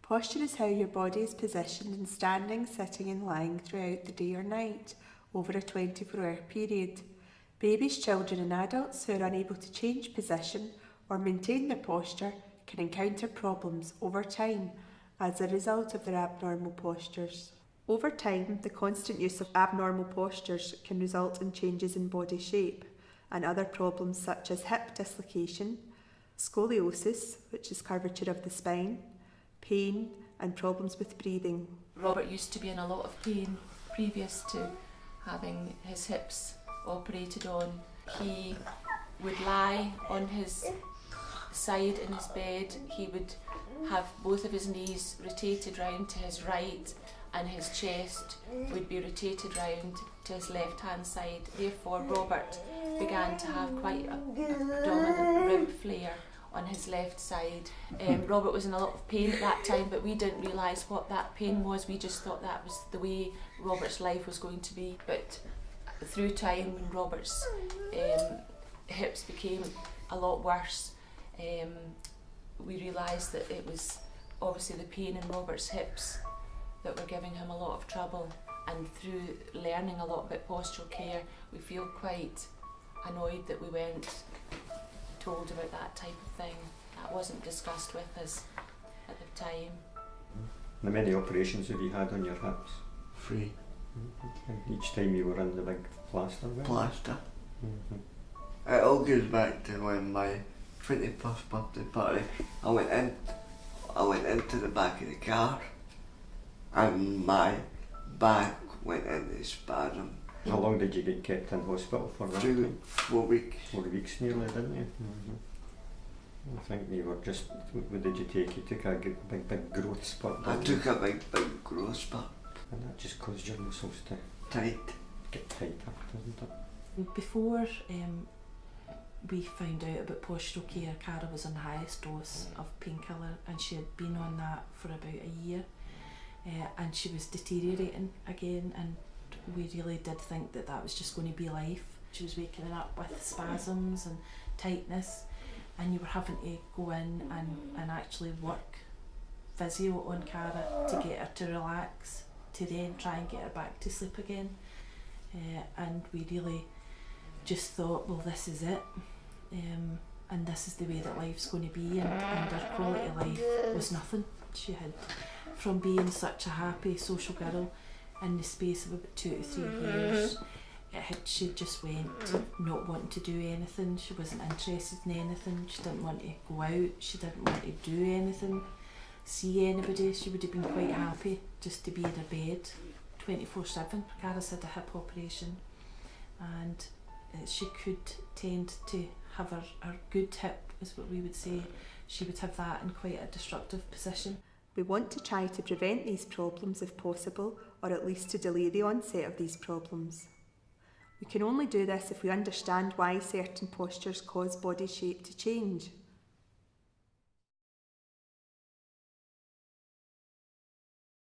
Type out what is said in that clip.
Posture is how your body is positioned in standing, sitting and lying throughout the day or night over a 24-hour period. Babies, children and adults who are unable to change position or maintain their posture can encounter problems over time as a result of their abnormal postures. Over time, the constant use of abnormal postures can result in changes in body shape and other problems such as hip dislocation, scoliosis, which is curvature of the spine, pain and problems with breathing. Robert used to be in a lot of pain previous to having his hips operated on. He would lie on his side in his bed. He would have both of his knees rotated round to his right and his chest would be rotated round to his left hand side. Therefore Robert began to have quite a dominant rib flare on his left side. Robert was in a lot of pain at that time, but we didn't realise what that pain was. We just thought that was the way Robert's life was going to be. But through time, when Robert's hips became a lot worse, we realised that it was obviously the pain in Robert's hips that were giving him a lot of trouble. And through learning a lot about postural care, we feel quite annoyed that we weren't told about that type of thing. That wasn't discussed with us at the time. How many operations have you had on your hips? 3. And each time you were in the big plaster? Plaster. It all goes back to when my 21st birthday party, I went into the back of the car and my back went into spasm. How long did you get kept in hospital for that? 4 weeks. 4 weeks nearly, didn't you? I think you were just, what did you take? You took a big growth spurt? I took a big growth spurt. And that just caused your muscles to get tighter, doesn't it? Before we found out about postural care, Cara was on the highest dose of painkiller and she had been on that for about a year, and she was deteriorating again, and we really did think that that was just going to be life. She was waking up with spasms and tightness, and you were having to go in and actually work physio on Cara to get her to relax, to then try and get her back to sleep again. And we really just thought, well, this is it, and this is the way that life's going to be, and her quality of life was nothing. She had, from being such a happy social girl, in the space of about 2 to 3 years, she just went not wanting to do anything. She wasn't interested in anything. She didn't want to go out. She didn't want to do anything, see anybody. She would have been quite happy just to be in her bed 24/7. Cara's had a hip operation, and she could tend to have her good hip, is what we would say. She would have that in quite a destructive position. We want to try to prevent these problems if possible, or at least to delay the onset of these problems. We can only do this if we understand why certain postures cause body shape to change.